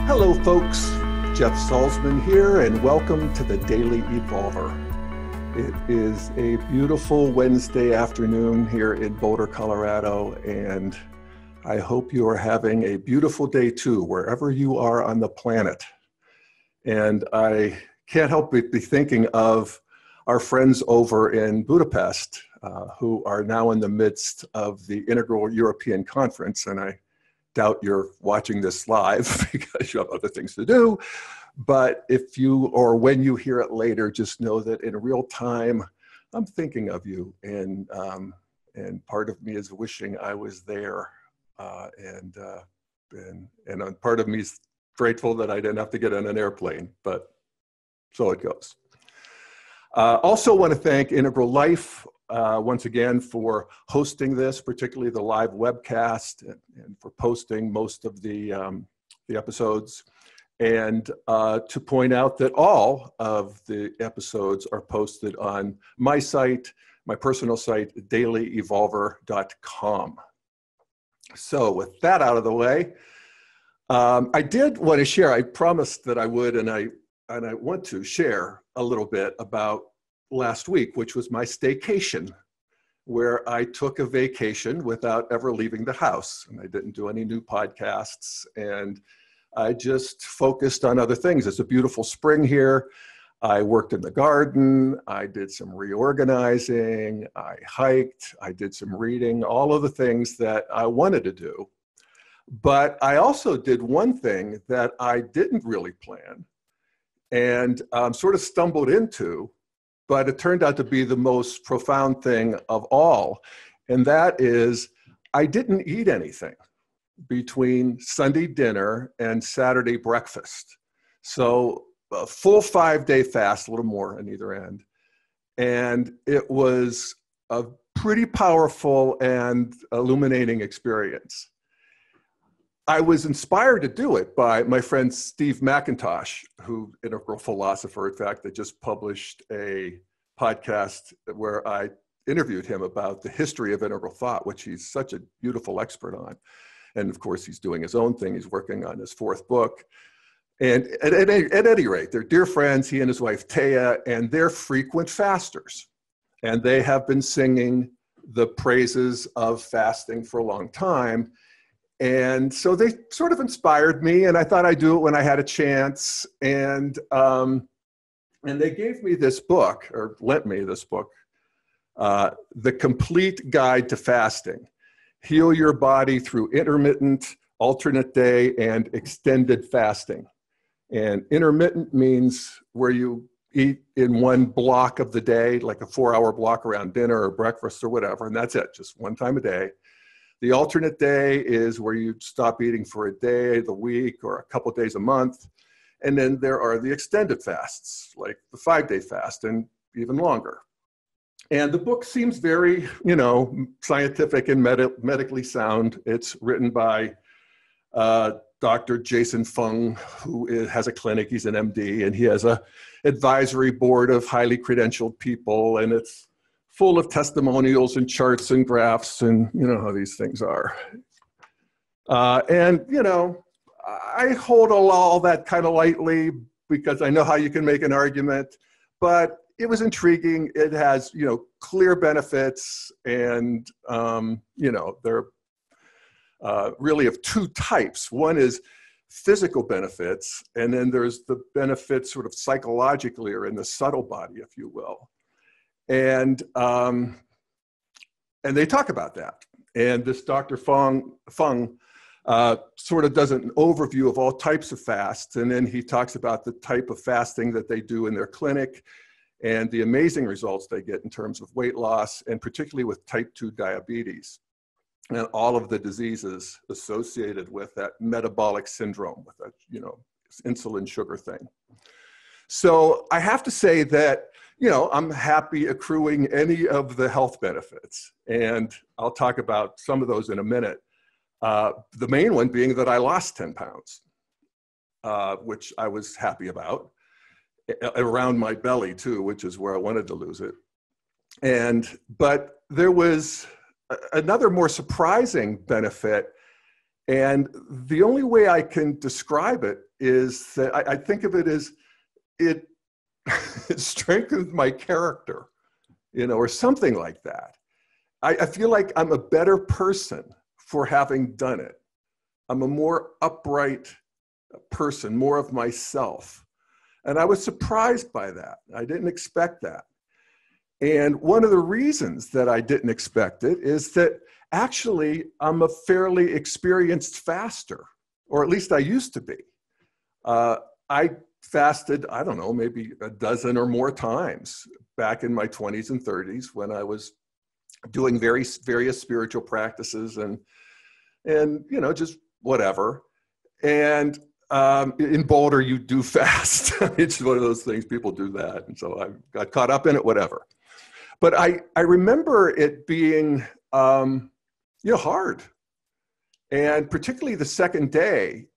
Hello, folks. Jeff Salzman here, and welcome to the Daily Evolver. It is a beautiful Wednesday afternoon here in Boulder, Colorado, and I hope you are having a beautiful day too, wherever you are on the planet. And I can't help but be thinking of our friends over in Budapest, who are now in the midst of the Integral European Conference, and I doubt you're watching this live because you have other things to do. But if you, or when you hear it later, just know that in real time, I'm thinking of you. And part of me is wishing I was there. And part of me is grateful that I didn't have to get on an airplane, but so it goes. Also want to thank Integral Life once again for hosting this, particularly the live webcast, and for posting most of the episodes. And to point out that all of the episodes are posted on my site, my personal site, dailyevolver.com. So with that out of the way, I did want to share, I promised that I would, and I want to share a little bit about last week, which was my staycation, where I took a vacation without ever leaving the house. And I didn't do any new podcasts, and I just focused on other things. It's a beautiful spring here. I worked in the garden. I did some reorganizing. I hiked. I did some reading, all of the things that I wanted to do. But I also did one thing that I didn't really plan and sort of stumbled into, but it turned out to be the most profound thing of all. And that is, I didn't eat anything between Sunday dinner and Saturday breakfast. So a full 5-day fast, a little more on either end. And it was a pretty powerful and illuminating experience. I was inspired to do it by my friend Steve McIntosh, who, integral philosopher, in fact, that just published a podcast where I interviewed him about the history of integral thought, which he's such a beautiful expert on. And of course, he's doing his own thing. He's working on his 4th book. And at any rate, they're dear friends, he and his wife, Taya, and they're frequent fasters. And they have been singing the praises of fasting for a long time. And so they sort of inspired me, and I thought I'd do it when I had a chance. And they gave me this book, or lent me this book, The Complete Guide to Fasting: Heal Your Body Through Intermittent, Alternate Day, and Extended Fasting. And intermittent means where you eat in one block of the day, like a 4-hour block around dinner or breakfast or whatever, and that's it, just one time a day. The alternate day is where you stop eating for a day, the week, or a couple of days a month. And then there are the extended fasts, like the 5-day fast and even longer. And the book seems very, scientific and medically sound. It's written by Dr. John Fung, who has a clinic. He's an MD, and he has an advisory board of highly credentialed people, and it's full of testimonials and charts and graphs, and you know how these things are. I hold all that kind of lightly because I know how you can make an argument, but it was intriguing. It has, clear benefits, and, they're really of 2 types. One is physical benefits, and then there's the benefits sort of psychologically, or in the subtle body, if you will. And they talk about that. And this Dr. Fung sort of does an overview of all types of fasts. And then he talks about the type of fasting that they do in their clinic and the amazing results they get in terms of weight loss, and particularly with type 2 diabetes and all of the diseases associated with that metabolic syndrome, with that, insulin sugar thing. So I have to say that, I'm happy accruing any of the health benefits. And I'll talk about some of those in a minute. The main one being that I lost 10 pounds, which I was happy about, around my belly too, which is where I wanted to lose it. But there was another more surprising benefit, and the only way I can describe it is that I think of it as it, it strengthens my character, or something like that. I feel like I'm a better person for having done it. I'm a more upright person, more of myself. And I was surprised by that. I didn't expect that. And one of the reasons that I didn't expect it is that actually I'm a fairly experienced faster, or at least I used to be. I fasted, I don't know, maybe a dozen or more times back in my 20s and 30s when I was doing various spiritual practices and just whatever. And in Boulder, you do fast. It's one of those things, people do that. And so I got caught up in it, whatever. But I remember it being, hard. And particularly the second day,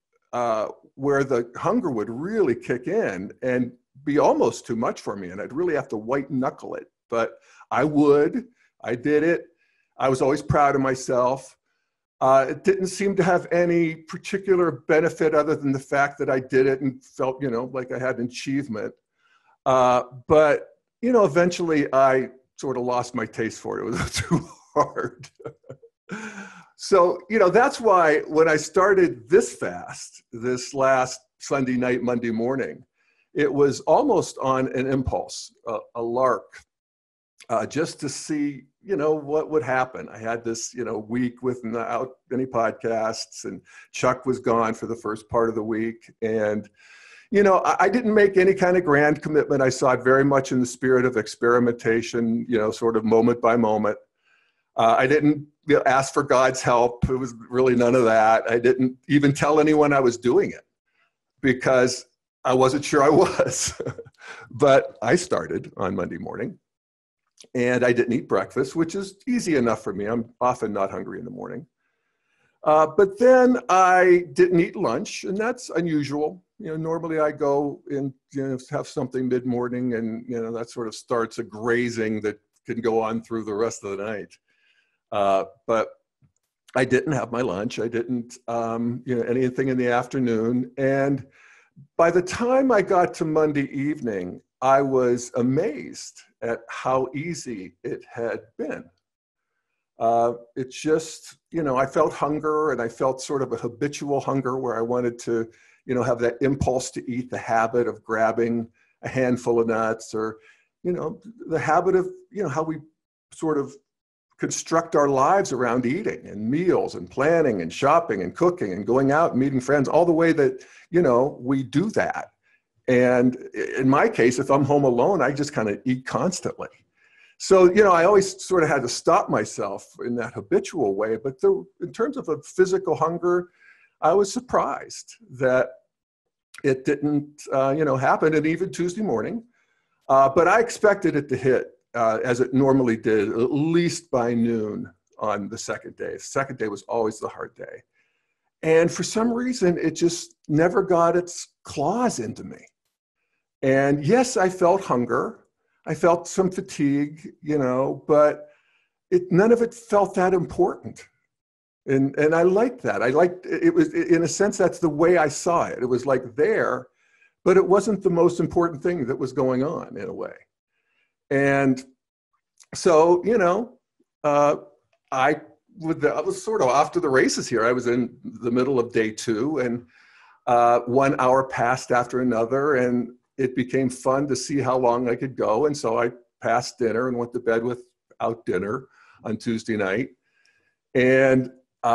where the hunger would really kick in and be almost too much for me. And I'd really have to white knuckle it. But I did it. I was always proud of myself. It didn't seem to have any particular benefit other than the fact that I did it and felt, like I had an achievement. But, eventually I sort of lost my taste for it. It was too hard. So, that's why when I started this fast, this last Sunday night, Monday morning, it was almost on an impulse, a lark, just to see, what would happen. I had this, week without any podcasts, and Chuck was gone for the first part of the week. And, I didn't make any kind of grand commitment. I saw it very much in the spirit of experimentation, sort of moment by moment. I didn't ask for God's help. It was really none of that. I didn't even tell anyone I was doing it because I wasn't sure I was. But I started on Monday morning. And I didn't eat breakfast, which is easy enough for me. I'm often not hungry in the morning. But then I didn't eat lunch, and that's unusual. Normally I go and have something mid-morning, and that sort of starts a grazing that can go on through the rest of the night. But I didn't have my lunch. I didn't, anything in the afternoon. And by the time I got to Monday evening, I was amazed at how easy it had been. It just, I felt hunger, and I felt sort of a habitual hunger where I wanted to, have that impulse to eat, the habit of grabbing a handful of nuts, or, the habit of, how we sort of construct our lives around eating and meals and planning and shopping and cooking and going out and meeting friends, all the way that, we do that. And in my case, if I'm home alone, I just kind of eat constantly. So, I always sort of had to stop myself in that habitual way. But in terms of a physical hunger, I was surprised that it didn't, happen. And even Tuesday morning. But I expected it to hit, as it normally did, at least by noon on the second day. The second day was always the hard day. And for some reason, it just never got its claws into me. And yes, I felt hunger. I felt some fatigue, but none of it felt that important. And I liked that. I liked it. Was, in a sense, that's the way I saw it. It was like there, but it wasn't the most important thing that was going on in a way. And so, I was sort of off to the races here. I was in the middle of day 2, and 1 hour passed after another, and it became fun to see how long I could go. And so I passed dinner and went to bed without dinner on Tuesday night, and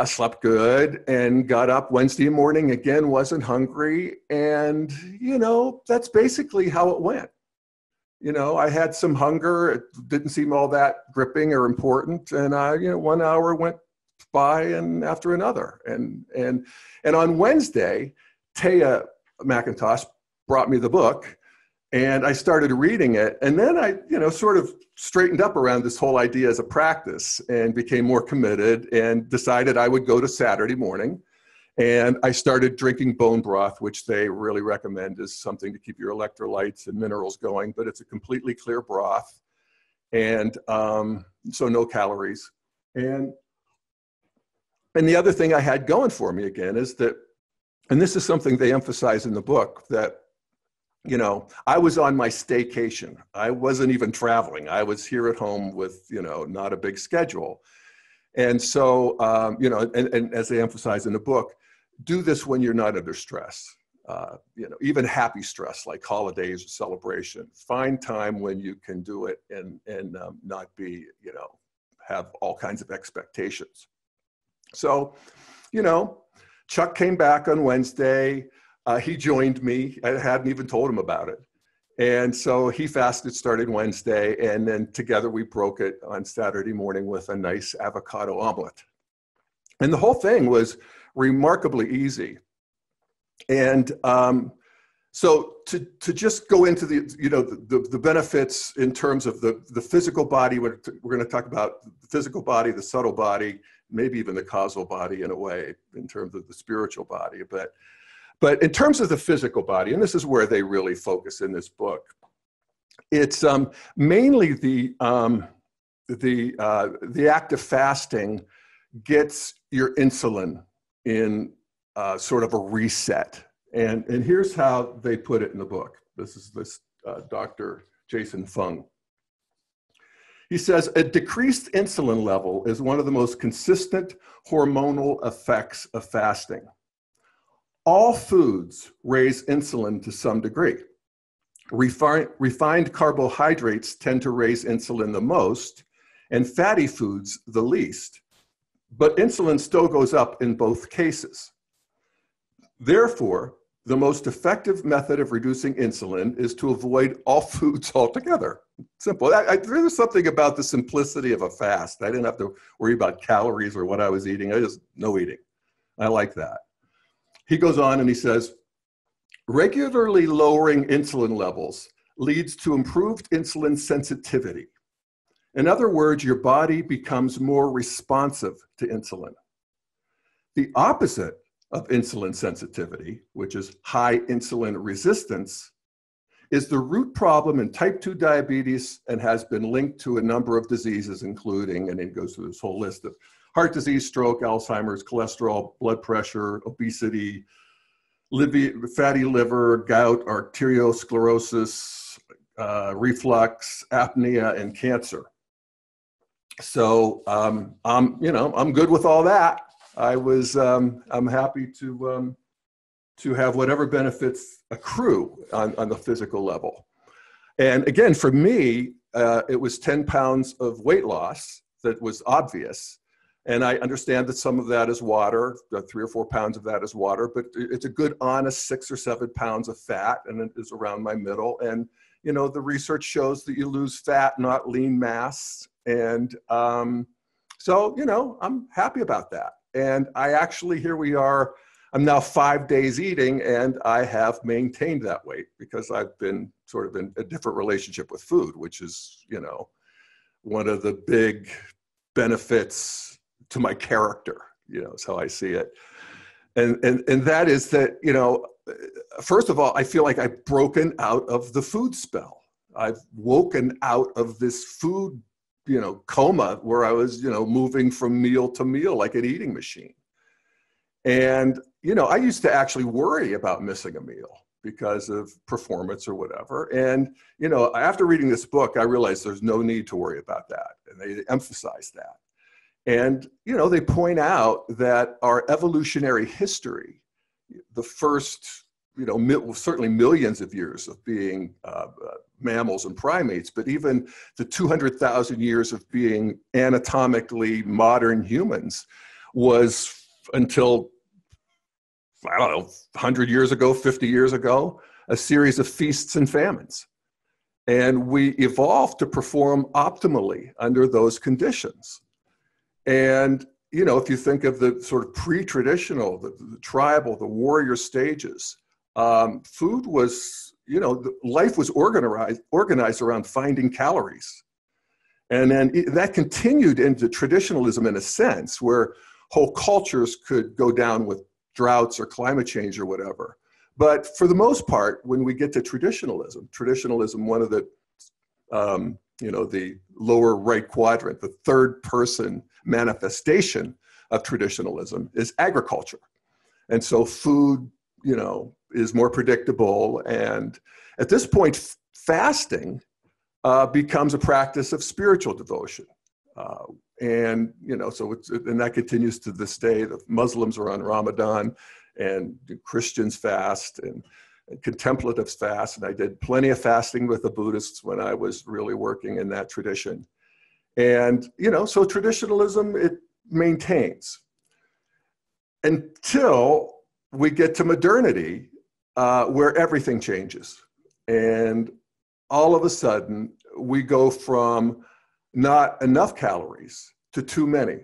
slept good, and got up Wednesday morning again, wasn't hungry. And, that's basically how it went. I had some hunger. It didn't seem all that gripping or important. And 1 hour went by and after another. And on Wednesday, Taya McIntosh brought me the book, and I started reading it. And then I, sort of straightened up around this whole idea as a practice, and became more committed, and decided I would go to Saturday morning. And I started drinking bone broth, which they really recommend is something to keep your electrolytes and minerals going, but it's a completely clear broth. And so no calories. And the other thing I had going for me again is that And this is something they emphasize in the book, that, you know, I was on my staycation. I wasn't even traveling. I was here at home with, you know, not a big schedule. And so, you know, and as they emphasize in the book, do this when you're not under stress. You know, even happy stress like holidays or celebration. Find time when you can do it and not be, you know, have all kinds of expectations. So, you know, Chuck came back on Wednesday. He joined me. I hadn't even told him about it. And so he fasted starting Wednesday, and then together we broke it on Saturday morning with a nice avocado omelet. And the whole thing was remarkably easy. And so to just go into the, you know, the benefits in terms of the physical body, we're going to talk about the physical body, the subtle body, maybe even the causal body in a way, in terms of the spiritual body. But in terms of the physical body, and this is where they really focus in this book, it's mainly the act of fasting gets your insulin in sort of a reset. And here's how they put it in the book. This is Dr. John Fung. He says, a decreased insulin level is one of the most consistent hormonal effects of fasting. All foods raise insulin to some degree. Refined carbohydrates tend to raise insulin the most, and fatty foods the least. But insulin still goes up in both cases. Therefore, the most effective method of reducing insulin is to avoid all foods altogether. Simple. There's something about the simplicity of a fast. I didn't have to worry about calories or what I was eating. I just no eating. I like that. He goes on and he says, regularly lowering insulin levels leads to improved insulin sensitivity. In other words, your body becomes more responsive to insulin. The opposite of insulin sensitivity, which is high insulin resistance, is the root problem in type 2 diabetes and has been linked to a number of diseases, including, and it goes through this whole list of heart disease, stroke, Alzheimer's, cholesterol, blood pressure, obesity, fatty liver, gout, arteriosclerosis, reflux, apnea, and cancer. So I'm good with all that. I'm happy to have whatever benefits accrue on the physical level. And again, for me, it was 10 pounds of weight loss that was obvious. And I understand that some of that is water, 3 or 4 pounds of that is water, but it's a good honest 6 or 7 pounds of fat, and it is around my middle. And, you know, the research shows that you lose fat, not lean mass. And so, you know, I'm happy about that. And I actually, here we are, I'm now 5 days eating, and I have maintained that weight because I've been sort of in a different relationship with food, which is, you know, one of the big benefits to my character, you know, is how I see it. And that is that, you know, first of all, I feel like I've broken out of the food spell. I've woken out of this food, you know, coma where I was, you know, moving from meal to meal like an eating machine. And, you know, I used to actually worry about missing a meal because of performance or whatever. And, you know, after reading this book, I realized there's no need to worry about that. And they emphasize that. And, you know, they point out that our evolutionary history, the first, you know, certainly millions of years of being mammals and primates, but even the 200,000 years of being anatomically modern humans was until, I don't know, 100 years ago, 50 years ago, a series of feasts and famines. And we evolved to perform optimally under those conditions. And, you know, if you think of the sort of pre-traditional, the tribal, the warrior stages, food was, you know, life was organized around finding calories. And then that continued into traditionalism in a sense, where whole cultures could go down with droughts or climate change or whatever. But for the most part, when we get to traditionalism, one of the, you know, the lower right quadrant, the third person manifestation of traditionalism is agriculture. And so food, is more predictable. And at this point, fasting becomes a practice of spiritual devotion. And that continues to this day. The Muslims are on Ramadan, and Christians fast, and contemplatives fast. And I did plenty of fasting with the Buddhists when I was really working in that tradition. And, so traditionalism, it maintains until we get to modernity, where everything changes. And all of a sudden, we go from not enough calories to too many.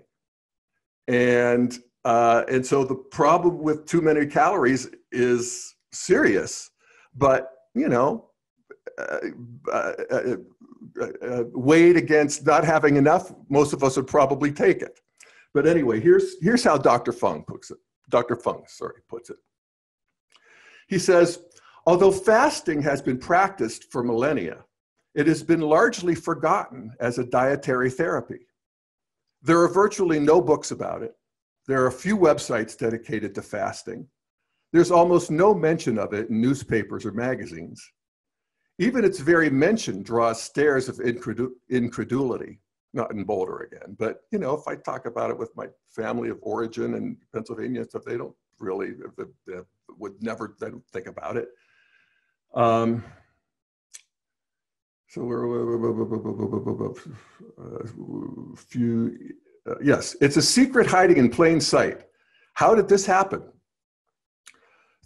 And so the problem with too many calories is serious, but, weighed against not having enough, most of us would probably take it. But anyway, here's how Dr. Fung puts it. Puts it. He says, although fasting has been practiced for millennia, it has been largely forgotten as a dietary therapy. There are virtually no books about it. There are a few websites dedicated to fasting. There's almost no mention of it in newspapers or magazines. Even its very mention draws stares of incredulity, not in Boulder again, but if I talk about it with my family of origin in Pennsylvania and stuff, they don't really, they would never think about it. Yes, it's a secret hiding in plain sight. How did this happen?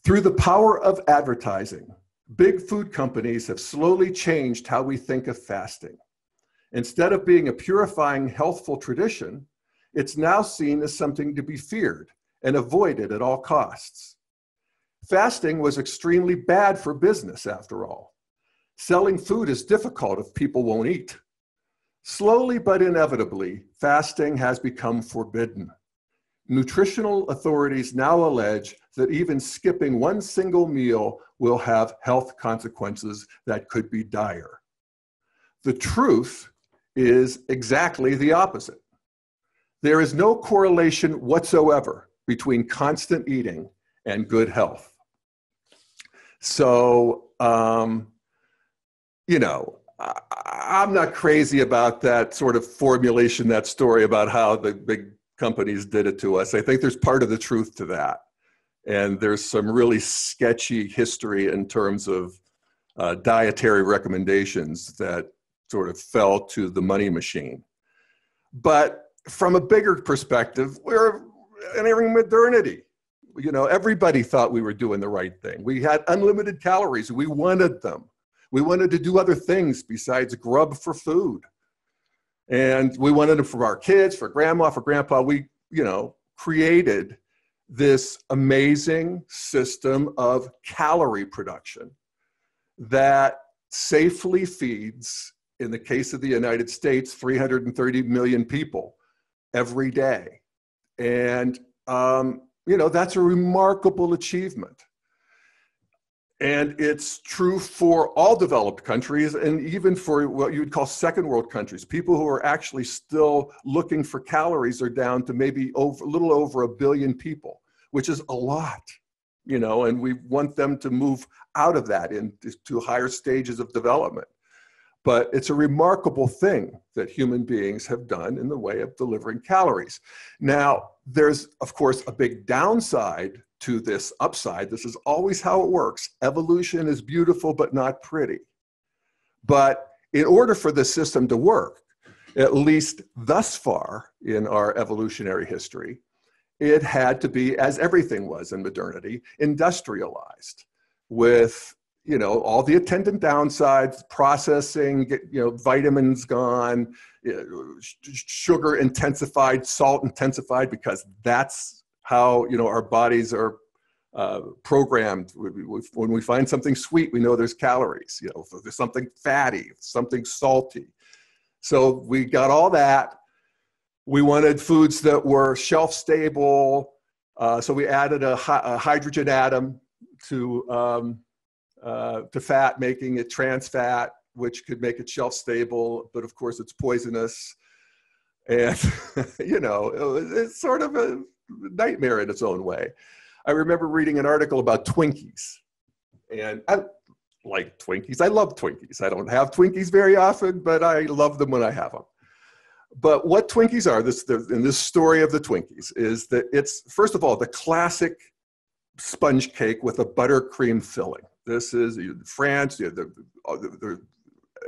Through the power of advertising, big food companies have slowly changed how we think of fasting. Instead of being a purifying, healthful tradition, it's now seen as something to be feared and avoided at all costs. Fasting was extremely bad for business, after all. Selling food is difficult if people won't eat. Slowly but inevitably, fasting has become forbidden. Nutritional authorities now allege that even skipping one single meal will have health consequences that could be dire. The truth is exactly the opposite. There is no correlation whatsoever between constant eating and good health. So, I'm not crazy about that sort of formulation, that story about how the big companies did it to us. I think there's part of the truth to that. And there's some really sketchy history in terms of dietary recommendations that sort of fell to the money machine. But from a bigger perspective, we're entering modernity. Everybody thought we were doing the right thing. We had unlimited calories. We wanted them. We wanted to do other things besides grub for food. And we wanted them for our kids, for grandma, for grandpa. We, created this amazing system of calorie production that safely feeds, in the case of the United States, 330 million people every day. And, that's a remarkable achievement. And it's true for all developed countries, and even for what you would call second world countries. People who are actually still looking for calories are down to maybe a little over 1 billion people, which is a lot, and we want them to move out of that into higher stages of development. But it's a remarkable thing that human beings have done in the way of delivering calories. Now, there's, of course, a big downside to this upside. This is always how it works. Evolution is beautiful, but not pretty. But in order for this system to work, at least thus far in our evolutionary history, it had to be, as everything was in modernity, industrialized with all the attendant downsides, processing, vitamins gone, sugar intensified, salt intensified, because that's how, our bodies are programmed. When we find something sweet, we know there's calories, if there's something fatty, something salty. So we got all that. We wanted foods that were shelf stable. So we added a hydrogen atom to fat, making it trans fat, which could make it shelf stable, but of course it's poisonous. And, it's sort of a nightmare in its own way. I remember reading an article about Twinkies. And I like Twinkies. I love Twinkies. I don't have Twinkies very often, but I love them when I have them. But what Twinkies are, in this story of the Twinkies, is that it's, first of all, the classic sponge cake with a buttercream filling. This is France,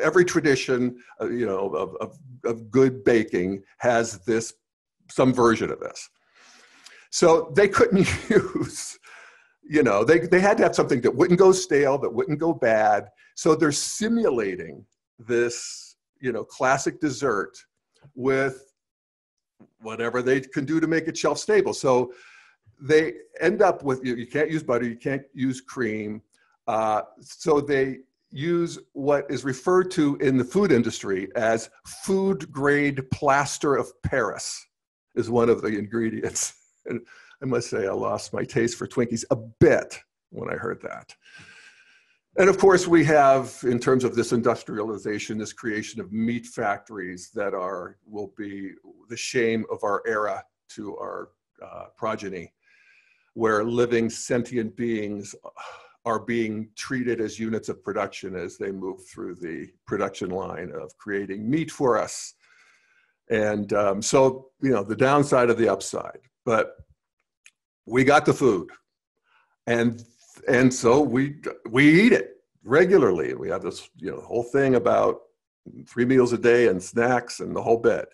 every tradition of good baking has some version of this. So they couldn't use, they had to have something that wouldn't go stale, that wouldn't go bad. So they're simulating this, classic dessert with whatever they can do to make it shelf stable. So they end up with, you can't use butter, you can't use cream. So they use what is referred to in the food industry as food grade plaster of Paris is one of the ingredients. And I must say I lost my taste for Twinkies a bit when I heard that. And of course we have, in terms of this industrialization, this creation of meat factories that will be the shame of our era to our progeny, where living sentient beings are being treated as units of production as they move through the production line of creating meat for us. And so, the downside of the upside, but we got the food. And so we eat it regularly. We have this whole thing about 3 meals a day and snacks and the whole bit.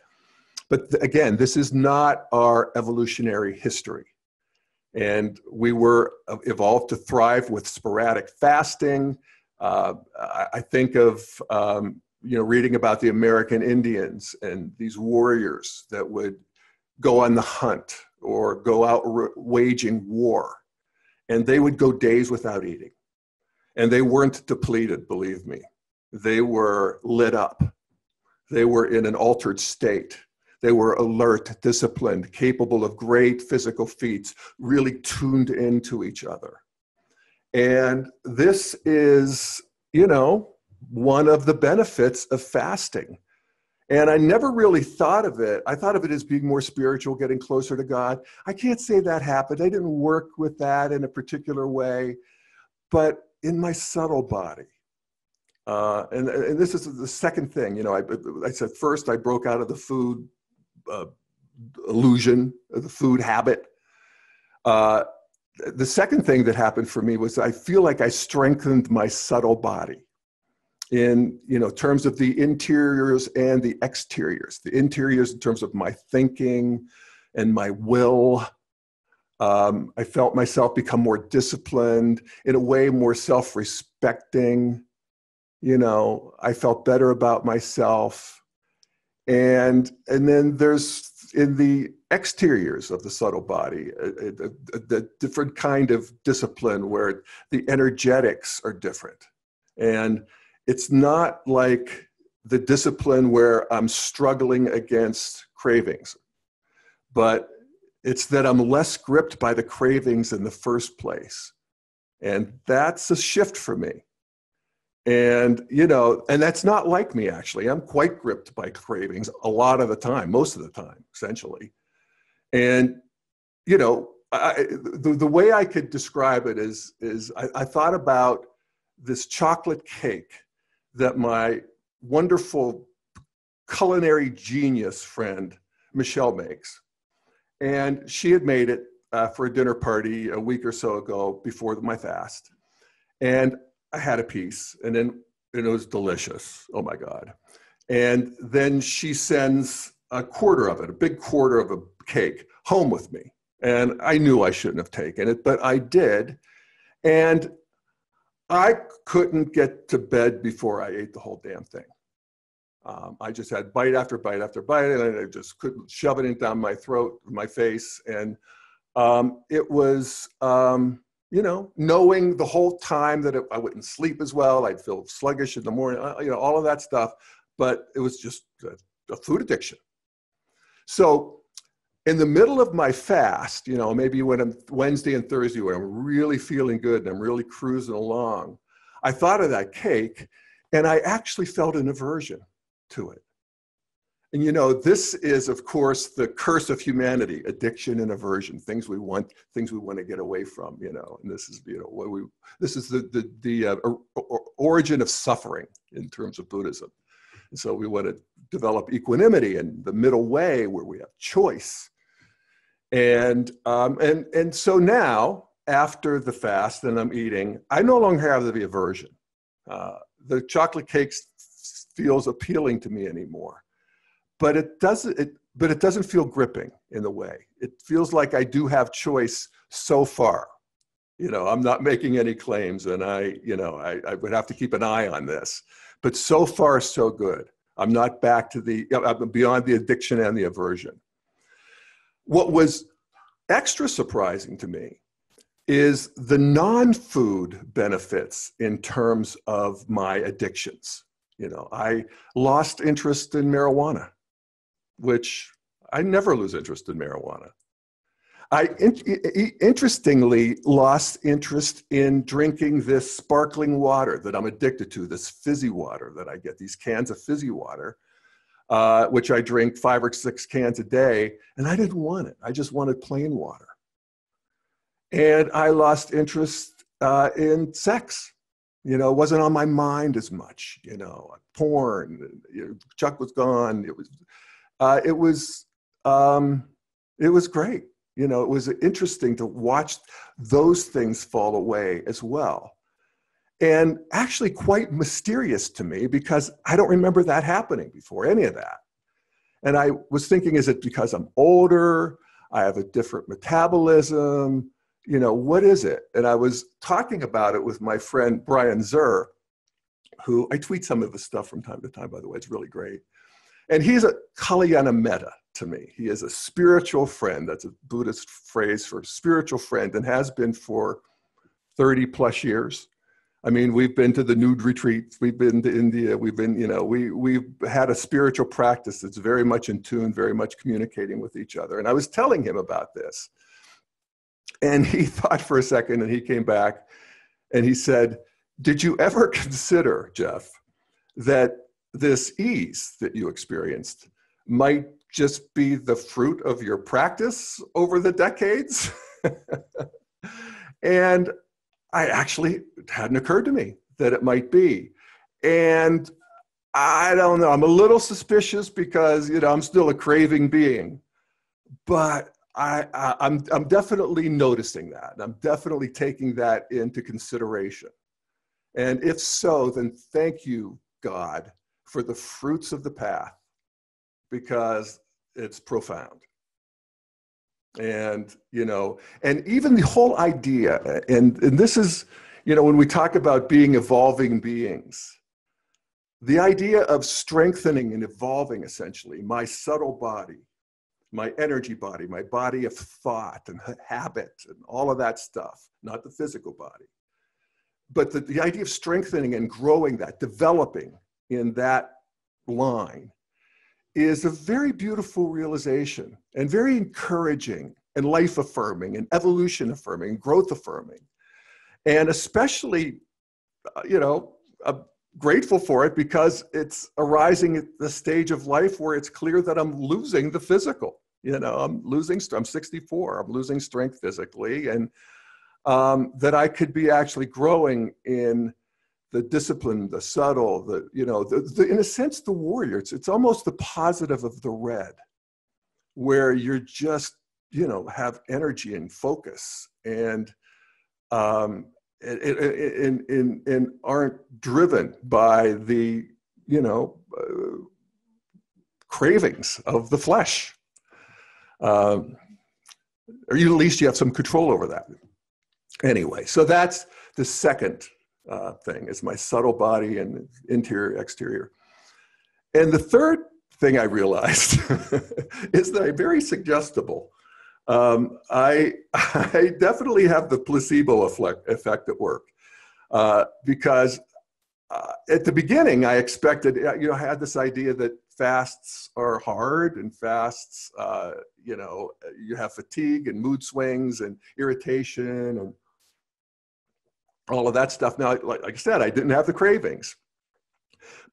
But again, this is not our evolutionary history. And we were evolved to thrive with sporadic fasting. I think of reading about the American Indians and these warriors that would go on the hunt or go out waging war. And they would go days without eating. And they weren't depleted, believe me. They were lit up. They were in an altered state. They were alert, disciplined, capable of great physical feats, really tuned into each other. And this is, one of the benefits of fasting. And I never really thought of it. I thought of it as being more spiritual, getting closer to God. I can't say that happened. I didn't work with that in a particular way, but in my subtle body. And this is the second thing, I said, first I broke out of the food illusion, the food habit. The second thing that happened for me was I feel like I strengthened my subtle body in terms of the interiors and the exteriors. The interiors in terms of my thinking and my will. I felt myself become more disciplined, in a way more self-respecting. I felt better about myself. And then there's in the exteriors of the subtle body, the different kind of discipline where the energetics are different. And it's not like the discipline where I'm struggling against cravings, but it's that I'm less gripped by the cravings in the first place. And that's a shift for me. And, and that's not like me, actually. I'm quite gripped by cravings a lot of the time, most of the time, essentially. And, the way I could describe it is I thought about this chocolate cake that my wonderful culinary genius friend, Michelle, makes. And she had made it for a dinner party a week or so ago before my fast. And I had a piece, and it was delicious. Oh my God. And then she sends a quarter of it, a big quarter of a cake, home with me. And I knew I shouldn't have taken it, but I did. And I couldn't get to bed before I ate the whole damn thing. I just had bite after bite after bite, and I just couldn't shove it down my throat, my face. And it was, knowing the whole time that I wouldn't sleep as well, I'd feel sluggish in the morning, all of that stuff. But it was just a food addiction. So in the middle of my fast, maybe when I'm Wednesday and Thursday, when I'm really feeling good and I'm really cruising along, I thought of that cake, and I actually felt an aversion to it. And you know, this is, of course, the curse of humanity: addiction and aversion, things we want to get away from. You know, and this is, you know, this is the origin of suffering in terms of Buddhism. And so we want to develop equanimity and the middle way where we have choice. And so now, after the fast and I'm eating, I no longer have the aversion. The chocolate cakes feels appealing to me anymore. But it doesn't feel gripping in the way. It feels like I do have choice so far. You know, I'm not making any claims, and I would have to keep an eye on this. But so far, so good. I'm not back to I'm beyond the addiction and the aversion. What was extra surprising to me is the non-food benefits in terms of my addictions. You know, I lost interest in marijuana, which I never lose interest in marijuana. I interestingly lost interest in drinking this sparkling water that I'm addicted to, this fizzy water that I get, these cans of fizzy water, which I drink 5 or 6 cans a day, and I didn't want it. I just wanted plain water. And I lost interest in sex. You know, it wasn't on my mind as much. You know, porn, you know, Chuck was gone. It was great. You know, it was interesting to watch those things fall away as well. And actually quite mysterious to me, because I don't remember that happening before, any of that. And I was thinking, is it because I'm older? I have a different metabolism? You know, what is it? And I was talking about it with my friend Brian Zur, who I tweet some of his stuff from time to time, by the way. It's really great. And he's a Kalyana Metta to me. He is a spiritual friend. That's a Buddhist phrase for spiritual friend, and has been for 30 plus years. I mean, we've been to the nude retreats. We've been to India. We've been, you know, we've had a spiritual practice that's very much in tune, very much communicating with each other. And I was telling him about this. And he thought for a second, and he came back and he said, did you ever consider, Jeff, that this ease that you experienced might just be the fruit of your practice over the decades? And I actually, it hadn't occurred to me that it might be. And I don't know, I'm a little suspicious because, you know, I'm still a craving being, but I'm definitely noticing that. I'm definitely taking that into consideration. And if so, then thank you, God, for the fruits of the path, because it's profound. And, you know, and even the whole idea, and this is, you know, when we talk about being evolving beings, the idea of strengthening and evolving, essentially, my subtle body, my energy body, my body of thought and habit and all of that stuff, not the physical body, but the idea of strengthening and growing that, developing in that line, is a very beautiful realization and very encouraging and life affirming and evolution affirming and growth affirming. And especially, you know, grateful for it because it's arising at the stage of life where it's clear that I'm losing the physical. You know, I'm 64, I'm losing strength physically, and that I could be actually growing in the discipline, the subtle, you know, in a sense, the warrior. It's almost the positive of the red, where you're just, you know, have energy and focus, and aren't driven by the, you know, cravings of the flesh. Or at least you have some control over that. Anyway, so that's the second thing, is my subtle body and interior, exterior. And the third thing I realized is that I'm very suggestible. I definitely have the placebo effect at work, because at the beginning I expected, you know, I had this idea that fasts are hard, and fasts, you know, you have fatigue and mood swings and irritation and all of that stuff. Now, like I said, I didn't have the cravings.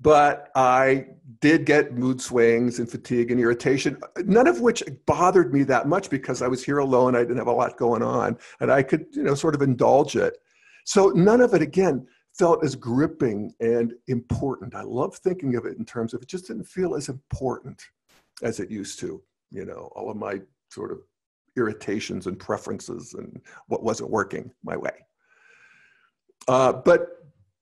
But I did get mood swings and fatigue and irritation, none of which bothered me that much because I was here alone. I didn't have a lot going on and I could, sort of indulge it. So none of it, again, felt as gripping and important. I love thinking of it in terms of it just didn't feel as important as it used to, all of my sort of irritations and preferences and what wasn't working my way. But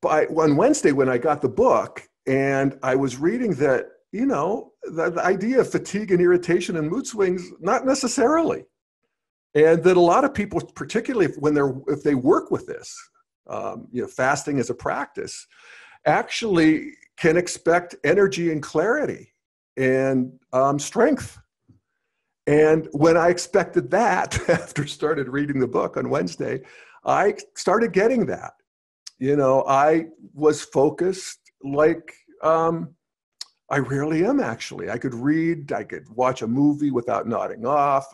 on Wednesday, when I got the book and I was reading that, the idea of fatigue and irritation and mood swings, not necessarily. And that a lot of people, particularly if they work with this, fasting as a practice, actually can expect energy and clarity and strength. And when I expected that, after started reading the book on Wednesday, I started getting that. I was focused like I rarely am, actually. I could read, I could watch a movie without nodding off.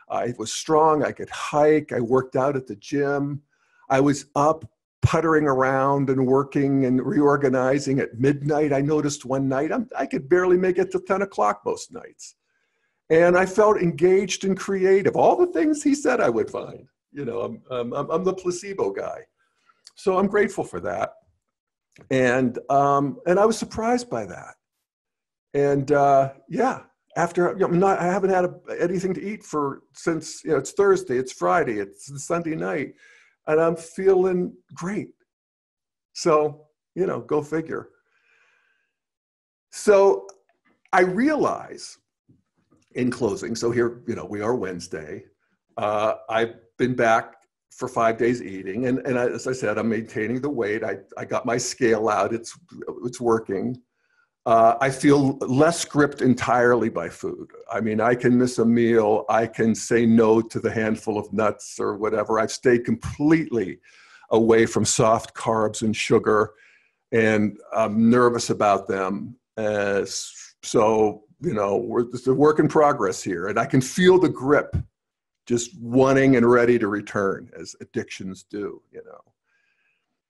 I was strong, I could hike, I worked out at the gym. I was up puttering around and working and reorganizing at midnight. I noticed one night I could barely make it to 10 o'clock most nights. And I felt engaged and creative. All the things he said I would find. I'm the placebo guy. So I'm grateful for that. And I was surprised by that. And after I haven't had anything to eat since it's Thursday, it's Friday, it's Sunday night, and I'm feeling great. So go figure. So I realize, in closing, so here we are Wednesday. I've been back for 5 days eating, and as I said, I'm maintaining the weight. I got my scale out. It's working. I feel less gripped entirely by food. I mean, I can miss a meal. I can say no to the handful of nuts or whatever. I've stayed completely away from soft carbs and sugar, and I'm nervous about them. So, it's a work in progress here, and I can feel the grip just wanting and ready to return, as addictions do,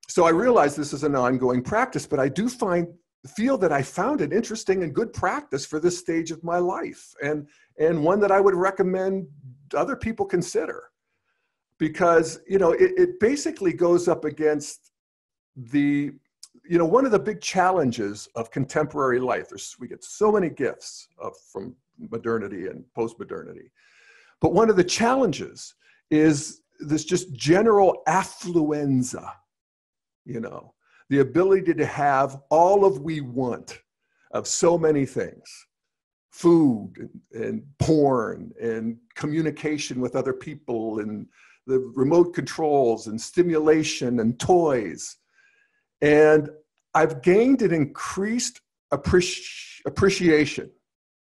So I realize this is an ongoing practice, but I do feel that I found an interesting and good practice for this stage of my life, and one that I would recommend other people consider, because it basically goes up against one of the big challenges of contemporary life. We get so many gifts from modernity and post-modernity, but one of the challenges is this just general affluenza, the ability to have all of we want of so many things: food and porn and communication with other people and the remote controls and stimulation and toys. And I've gained an increased appreciation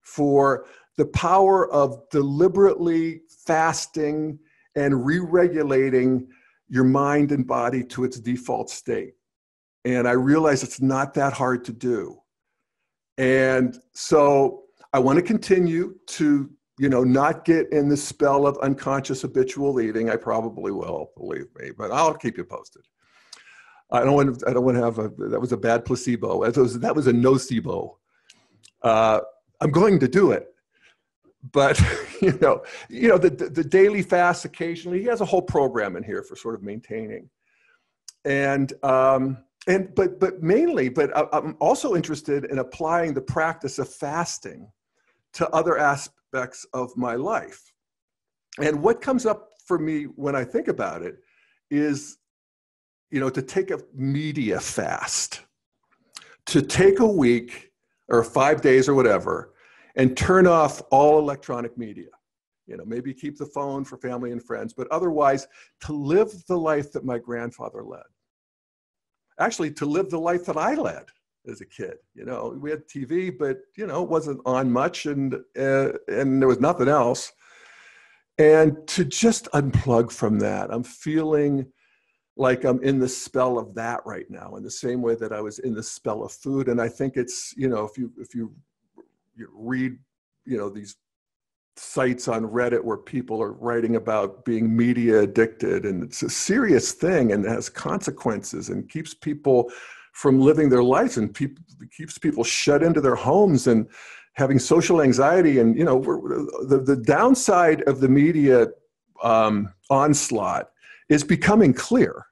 for the power of deliberately fasting and re-regulating your mind and body to its default state. And I realize it's not that hard to do. And so I want to continue to, not get in the spell of unconscious habitual eating. I probably will, believe me, but I'll keep you posted. I don't want to have that was a bad placebo. That was a nocebo. I'm going to do it. But, the daily fast occasionally, he has a whole program in here for sort of maintaining. But I'm also interested in applying the practice of fasting to other aspects of my life. And what comes up for me when I think about it is, to take a media fast, to take a week or 5 days or whatever, and turn off all electronic media. Maybe keep the phone for family and friends, but otherwise to live the life that my grandfather led. Actually, to live the life that I led as a kid. We had TV, but it wasn't on much, and there was nothing else. And to just unplug from that, I'm feeling like I'm in the spell of that right now, in the same way that I was in the spell of food. And I think it's, if you read, these sites on Reddit where people are writing about being media addicted, and it's a serious thing and has consequences and keeps people from living their lives, and keeps people shut into their homes and having social anxiety. And, you know, the downside of the media onslaught is becoming clear.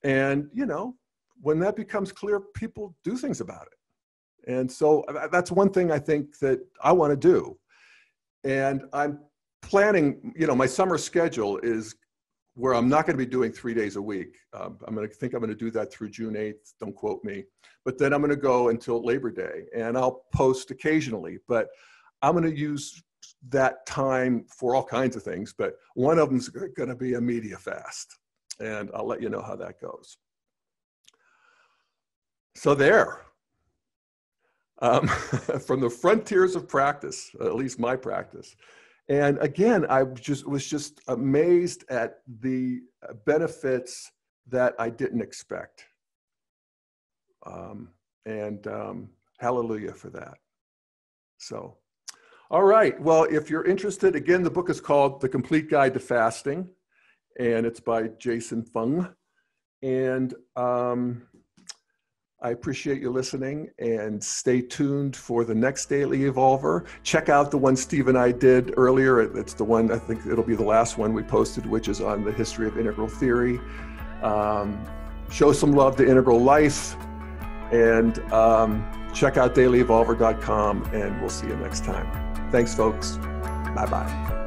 And, you know, when that becomes clear, people do things about it. And so that's one thing I think that I want to do. And I'm planning, you know, my summer schedule is where I'm not going to be doing 3 days a week. I'm going to do that through June 8th. Don't quote me. But then I'm going to go until Labor Day, and I'll post occasionally. But I'm going to use that time for all kinds of things. But one of them is going to be a media fast, and I'll let you know how that goes. So there, from the frontiers of practice, at least my practice. And again, I was just amazed at the benefits that I didn't expect. Hallelujah for that. So, all right. Well, if you're interested, again, the book is called The Complete Guide to Fasting, and it's by John Fung. And I appreciate you listening, and stay tuned for the next Daily Evolver. Check out the one Steve and I did earlier. It's the one, I think it'll be the last one we posted, which is on the history of integral theory. Show some love to Integral Life, and check out dailyevolver.com, and we'll see you next time. Thanks, folks. Bye-bye.